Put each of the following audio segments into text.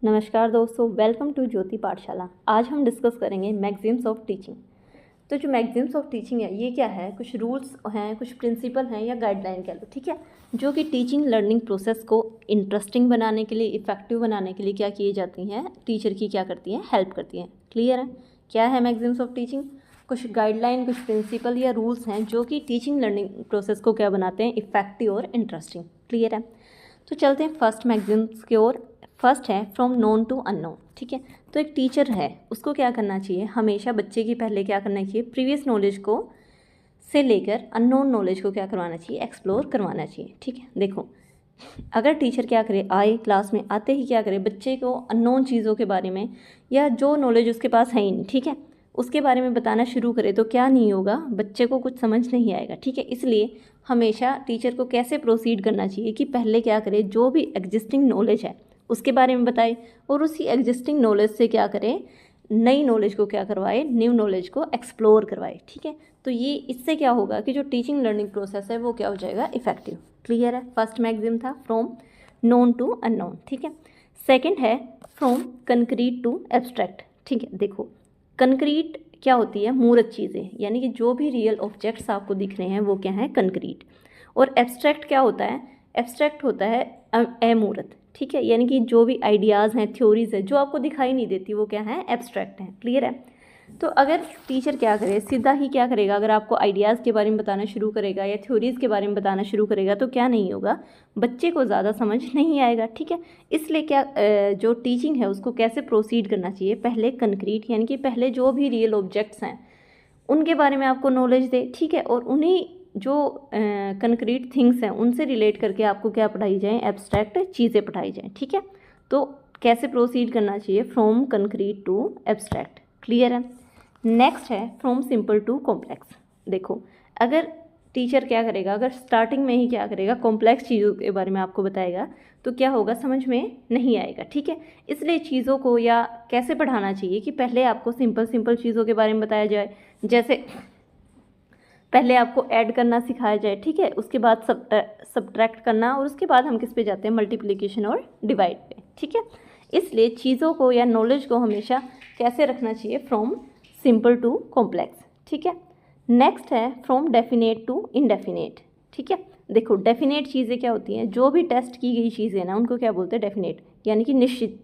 नमस्कार दोस्तों, welcome to ज्योति पाठशाला। आज हम डिस्कस करेंगे मैगजीम्स ऑफ टीचिंग। तो जो मैगजीम्स ऑफ टीचिंग है ये क्या है, कुछ रूल्स हैं, कुछ प्रिंसिपल हैं या गाइडलाइन कह लो, ठीक है, जो कि टीचिंग लर्निंग प्रोसेस को इंटरेस्टिंग बनाने के लिए, इफेक्टिव बनाने के लिए क्या किए जाती हैं, टीचर की क्या करती हैं, हेल्प करती हैं। क्लियर है? क्या है मैगजीम्स ऑफ टीचिंग? कुछ गाइडलाइन, कुछ प्रिंसिपल या रूल्स हैं जो कि टीचिंग लर्निंग प्रोसेस को क्या बनाते हैं, इफेक्टिव और इंटरेस्टिंग। क्लियर है? तो चलते हैं फर्स्ट मैगजीम्स की ओर। फर्स्ट है फ्रॉम नोन टू अननोन। ठीक है, तो एक टीचर है, उसको क्या करना चाहिए, हमेशा बच्चे की पहले क्या करना चाहिए, प्रीवियस नॉलेज को से लेकर अननोन नॉलेज को क्या करवाना चाहिए, एक्सप्लोर करवाना चाहिए। ठीक है, देखो अगर टीचर क्या करे, आए क्लास में आते ही क्या करे, बच्चे को अननोन चीज़ों के बारे में या जो नॉलेज उसके पास है ही नहीं, ठीक है, उसके बारे में बताना शुरू करे तो क्या नहीं होगा, बच्चे को कुछ समझ नहीं आएगा। ठीक है, इसलिए हमेशा टीचर को कैसे प्रोसीड करना चाहिए कि पहले क्या करे, जो भी एग्जिस्टिंग नॉलेज है उसके बारे में बताए और उसी एग्जिस्टिंग नॉलेज से क्या करें, नई नॉलेज को क्या करवाए, न्यू नॉलेज को एक्सप्लोर करवाए। ठीक है, तो ये इससे क्या होगा कि जो टीचिंग लर्निंग प्रोसेस है वो क्या हो जाएगा, इफेक्टिव। क्लियर है? फर्स्ट मैगजीम था फ्रॉम नोन टू अननोन। ठीक है, सेकंड है फ्रॉम कंक्रीट टू एब्स्ट्रैक्ट। ठीक है, देखो कंक्रीट क्या होती है, मूर्त चीज़ें, यानी कि जो भी रियल ऑब्जेक्ट्स आपको दिख रहे हैं वो क्या है, कंक्रीट। और एब्स्ट्रैक्ट क्या होता है, एब्स्ट्रैक्ट होता है अमूर्त। ठीक है, यानी कि जो भी आइडियाज़ हैं, थ्योरीज है, जो आपको दिखाई नहीं देती वो क्या है, एब्स्ट्रैक्ट हैं। क्लियर है? तो अगर टीचर क्या करे, सीधा ही क्या करेगा, अगर आपको आइडियाज़ के बारे में बताना शुरू करेगा या थ्योरीज़ के बारे में बताना शुरू करेगा तो क्या नहीं होगा, बच्चे को ज़्यादा समझ नहीं आएगा। ठीक है, इसलिए क्या जो टीचिंग है उसको कैसे प्रोसीड करना चाहिए, पहले कंक्रीट यानी कि पहले जो भी रियल ऑब्जेक्ट्स हैं उनके बारे में आपको नॉलेज दे। ठीक है, और उन्हीं जो कंक्रीट थिंग्स हैं उनसे रिलेट करके आपको क्या पढ़ाई जाए, एब्स्ट्रैक्ट चीज़ें पढ़ाई जाएँ। ठीक है, तो कैसे प्रोसीड करना चाहिए, from concrete to abstract. Clear है? नेक्स्ट है फ्रॉम सिंपल टू कॉम्प्लेक्स। देखो अगर टीचर क्या करेगा, अगर स्टार्टिंग में ही क्या करेगा, कॉम्प्लेक्स चीज़ों के बारे में आपको बताएगा तो क्या होगा, समझ में नहीं आएगा। ठीक है, इसलिए चीज़ों को या कैसे पढ़ाना चाहिए कि पहले आपको सिंपल सिंपल चीज़ों के बारे में बताया जाए, जैसे पहले आपको ऐड करना सिखाया जाए। ठीक है, उसके बाद सब्ट्रैक्ट करना, और उसके बाद हम किस पे जाते हैं, मल्टीप्लिकेशन और डिवाइड पे। ठीक है, इसलिए चीज़ों को या नॉलेज को हमेशा कैसे रखना चाहिए, फ्रॉम सिंपल टू कॉम्प्लेक्स। ठीक है, नेक्स्ट है फ्रॉम डेफिनेट टू इनडेफिनेट। ठीक है, देखो डेफिनेट चीज़ें क्या होती हैं, जो भी टेस्ट की गई चीज़ें ना उनको क्या बोलते हैं, डेफिनेट, यानी कि निश्चित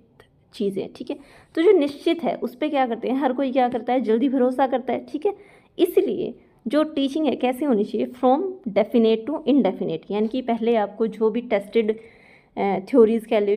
चीज़ें। ठीक है, तो जो निश्चित है उस पर क्या करते हैं, हर कोई क्या करता है, जल्दी भरोसा करता है। ठीक है, इसलिए जो टीचिंग है कैसे होनी चाहिए, फ्रॉम डेफिनेट टू इनडेफिनेट, यानी कि पहले आपको जो भी टेस्टेड थ्योरीज कह लो